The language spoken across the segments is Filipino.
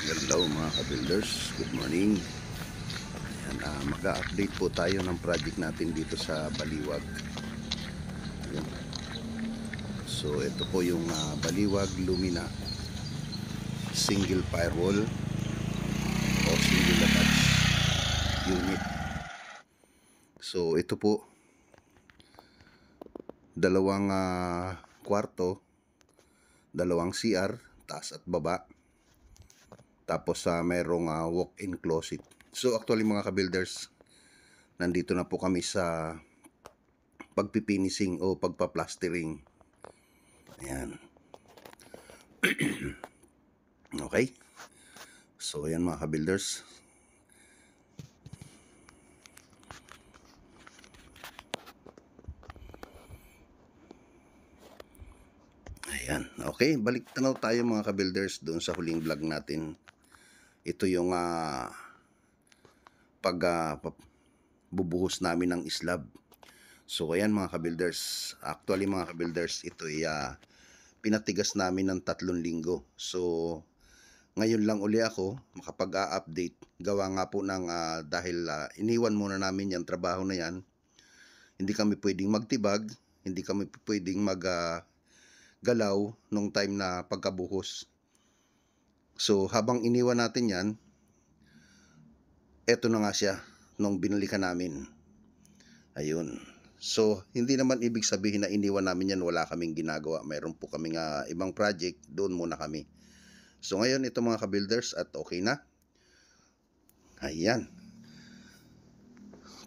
Hello mga ka-builders, good morning. Ayan, mag-update po tayo ng project natin dito sa Baliwag. Ayan. So ito po yung Baliwag Lumina single firewall o single attach unit. So ito po, dalawang kwarto, dalawang CR, taas at baba. Tapos mayroong walk-in closet. So actually mga ka-builders, nandito na po kami sa pagpipinising o pagpa-plastering. Ayan. Okay. So ayan mga ka-builders. Ayan. Okay, balik tanaw tayo mga ka-builders doon sa huling vlog natin. Ito yung bubuhos namin ng slab. So ayan mga ka-builders. Actually mga ka-builders, ito ay pinatigas namin ng 3 linggo. So ngayon lang uli ako makapag-update. Gawa nga po ng dahil iniwan muna namin yung trabaho na yan. Hindi kami pwedeng magtibag, hindi kami pwedeng galaw nung time na pagkabuhos. So habang iniwan natin yan, eto na nga siya nung binalikan namin. Ayun. So hindi naman ibig sabihin na iniwan namin yan, wala kaming ginagawa. Mayroon po kaming ibang project, doon muna kami. So ngayon ito mga ka-builders at okay na. Ayan.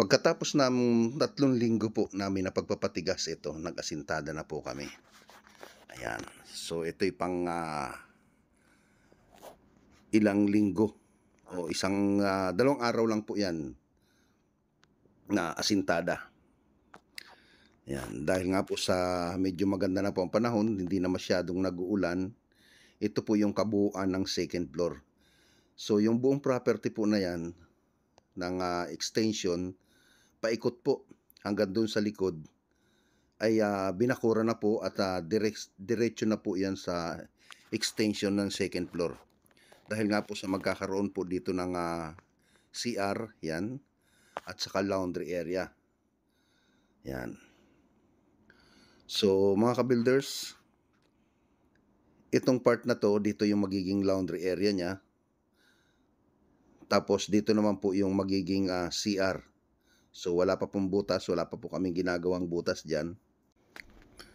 Pagkatapos ng 3 linggo po namin na pagpapatigas ito, nag-asintada na po kami. Ayan. So ito'y pang ilang linggo o dalawang araw lang po yan na asintada. Ayan. Dahil nga po sa medyo maganda na po ang panahon, hindi na masyadong nag-uulan, ito po yung kabuuan ng second floor. So yung buong property po na yan ng extension, paikot po hanggang doon sa likod ay binakura na po at diretso na po yan sa extension ng second floor. Dahil nga po sa magkakaroon po dito ng CR yan at saka laundry area. Yan. So mga ka-builders, itong part na to, dito yung magiging laundry area niya. Tapos dito naman po yung magiging CR. So wala pa pong butas, wala pa po kaming ginagawang butas dyan.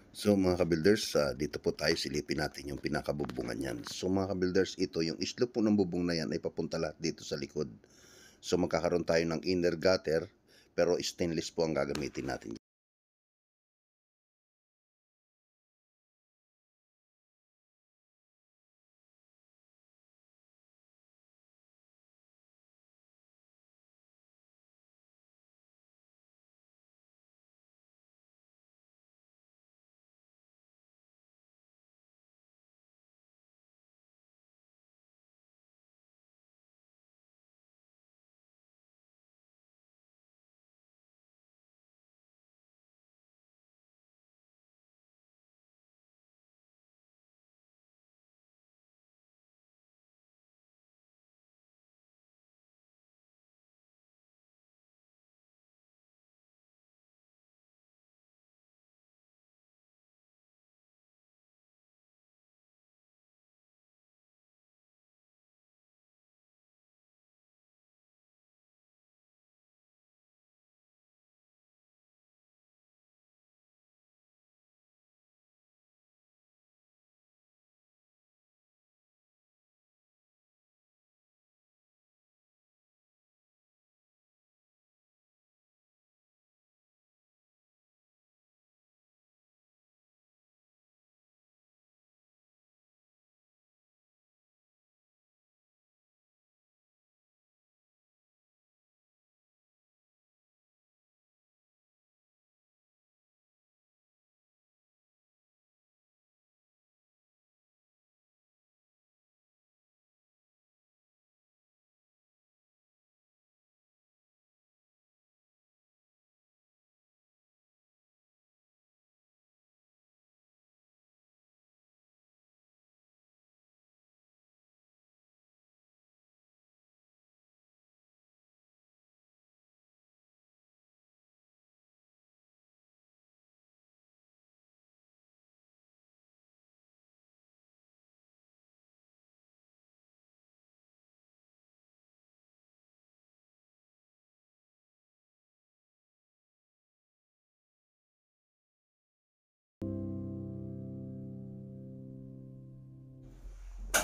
So mga ka-builders, dito po tayo, silipin natin yung pinakabubungan yan. So mga ka-builders, ito yung slope po ng bubong na yan ay papunta lahat dito sa likod. So magkakaroon tayo ng inner gutter, pero stainless po ang gagamitin natin.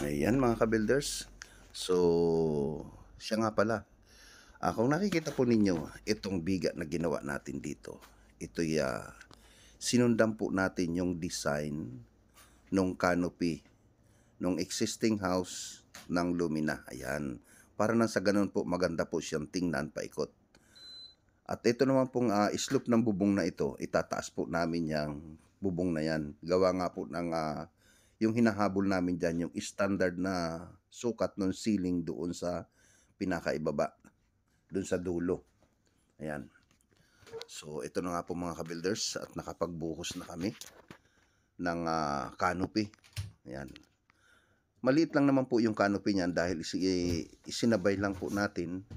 Ayan mga ka-builders. So, siya nga pala. Kung nakikita po ninyo, itong biga na ginawa natin dito, ito'y sinundan po natin yung design nung canopy nung existing house ng Lumina. Ayan. Para nang sa ganun po, maganda po siyang tingnan paikot. At ito naman pong slope ng bubong na ito, itataas po namin yung bubong na yan. Gawa nga po ng yung hinahabol namin dyan, yung standard na sukat ng ceiling doon sa pinakaibaba, doon sa dulo. Ayan. So, ito na nga po mga ka-builders at nakapagbuhos na kami ng canopy. Ayan. Maliit lang naman po yung canopy niyan dahil isinabay lang po natin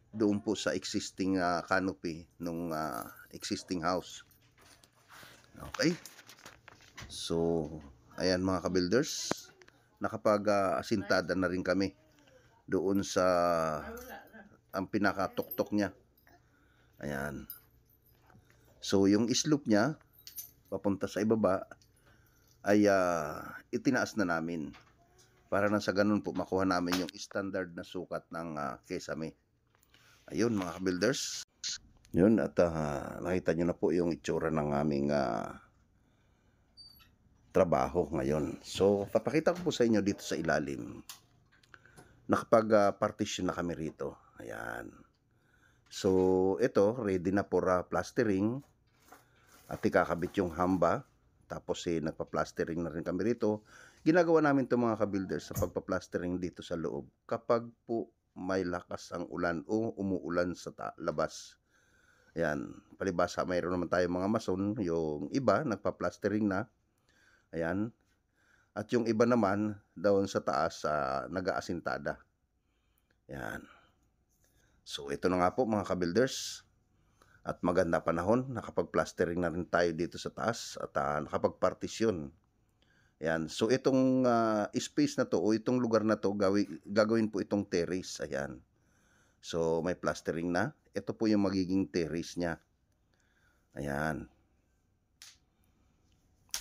doon po sa existing canopy nung existing house. Okay. So, ayan mga ka-builders, nakapag-asintada na rin kami doon sa ang pinakatuktok niya. Ayan. So, yung slope niya papunta sa ibaba ay itinaas na namin para na sa ganun po makuha namin yung standard na sukat ng kesame. Ayun mga ka-builders. Yun at nakita nyo na po yung itsura ng aming trabaho ngayon. So, papakita ko po sa inyo dito sa ilalim. Nakapag-partition na kami rito. Ayan. So, ito, ready na for plastering. At ikakabit yung hamba. Tapos, nagpa-plastering na rin kami rito. Ginagawa namin ito mga ka-builders sa pagpa-plastering dito sa loob. Kapag po may lakas ang ulan o umuulan sa labas. Ayan. Palibasa, mayroon naman tayo mga mason. Yung iba, nagpa-plastering na. Ayan. At yung iba naman, doon sa taas, nag-aasintada. Ayan. So, ito na nga po mga ka-builders. At maganda panahon, nakapag-plastering na rin tayo dito sa taas at nakapag-partition. Ayan. So, itong space na to o itong lugar na to, gagawin po itong terrace. Ayan. So, may plastering na. Ito po yung magiging terrace niya. Ayan.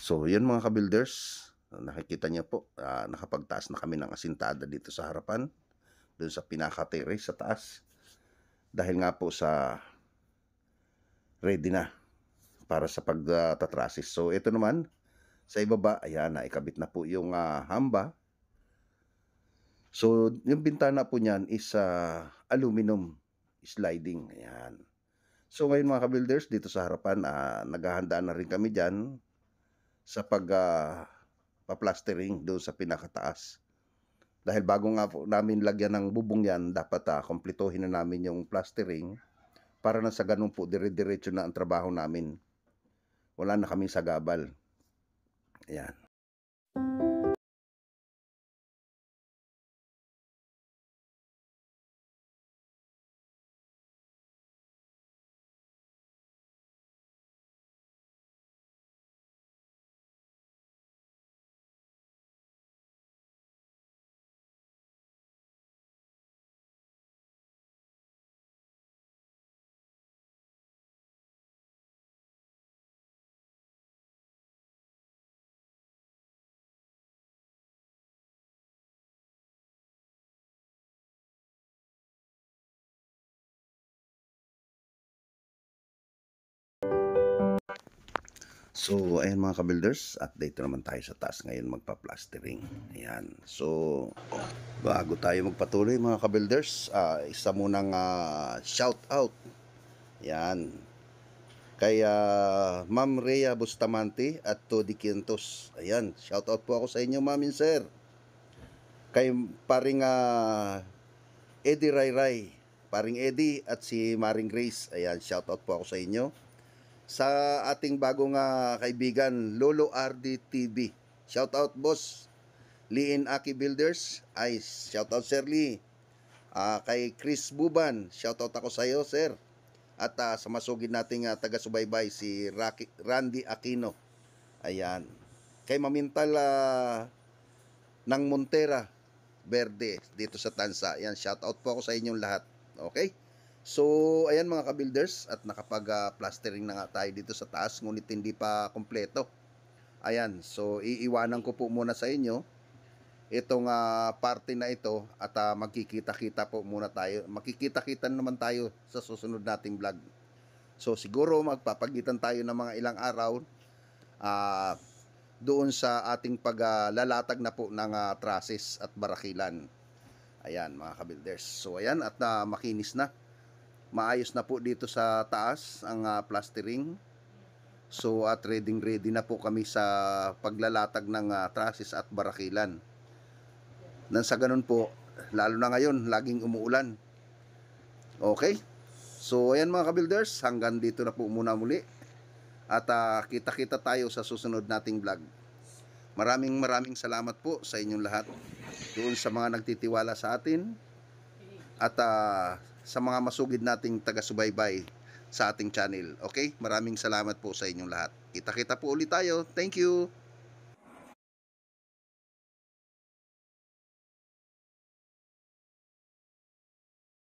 So, yun mga ka-builders. Nakikita niyo po, nakapagtaas na kami ng asintada dito sa harapan. Doon sa pinaka-terrace sa taas. Dahil nga po sa ready na para sa pagtatrasis. So, ito naman, sa ibaba, ayan, naikabit na po yung hamba. So, yung bintana po niyan is aluminum sliding. Ayan. So, ngayon mga ka-builders, dito sa harapan, naghahanda na rin kami dyan sa pa-plastering doon sa pinakataas. Dahil bago nga po namin lagyan ng bubong yan, dapat kompletohin na namin yung plastering para na sa ganun po, dire-diretso na ang trabaho namin. Wala na kaming sagabal. Ayan. So, ayan mga ka-builders, update naman tayo sa taas ngayon magpa-plastering. Ayan. So, bago tayo magpatuloy mga ka-builders, isa munang shout out. Ayan. Kay Ma'am Rhea Bustamante at Todi Quintos. Ayan, shout out po ako sa inyo, Ma'am and Sir. Kay paring Eddie Rayray, paring Eddie at si Maring Grace. Ayan, shout out po ako sa inyo. Sa ating bagong kaibigan, Lolo RD TV. Shout out boss. Lee and Aki Builders. Ay, shout out Sir Lee. Kay Chris Buban, shout out ako sa iyo, sir. At sa masugid nating taga-subaybay si Randy Aquino. Ayan. Kay Mamintal ng Montera Verde dito sa Tansa. Ayan, shout out po ako sa inyong lahat. Okay? So, ayan mga ka-builders, at nakapag-plastering na nga tayo dito sa taas, ngunit hindi pa kompleto. Ayan, so iiwanan ko po muna sa inyo itong parte na ito at magkikita-kita po muna tayo. Makikita-kita naman tayo sa susunod nating vlog. So siguro magpapagitan tayo ng mga ilang araw doon sa ating paglalatag na po ng trusses at barakilan. Ayan mga kabuilders. So ayan, at makinis na. Maayos na po dito sa taas ang plastering. So at ready na po kami sa paglalatag ng trusses at barakilan. Nang sa ganun po, lalo na ngayon, laging umuulan. Okay? So ayan mga kabuilders, hanggang dito na po muna muli. At kita-kita tayo sa susunod nating vlog. Maraming salamat po sa inyong lahat. Doon sa mga nagtitiwala sa atin. At sa mga masugid nating taga-subaybay sa ating channel. Okay? Maraming salamat po sa inyong lahat. Kita-kita po ulit tayo. Thank you!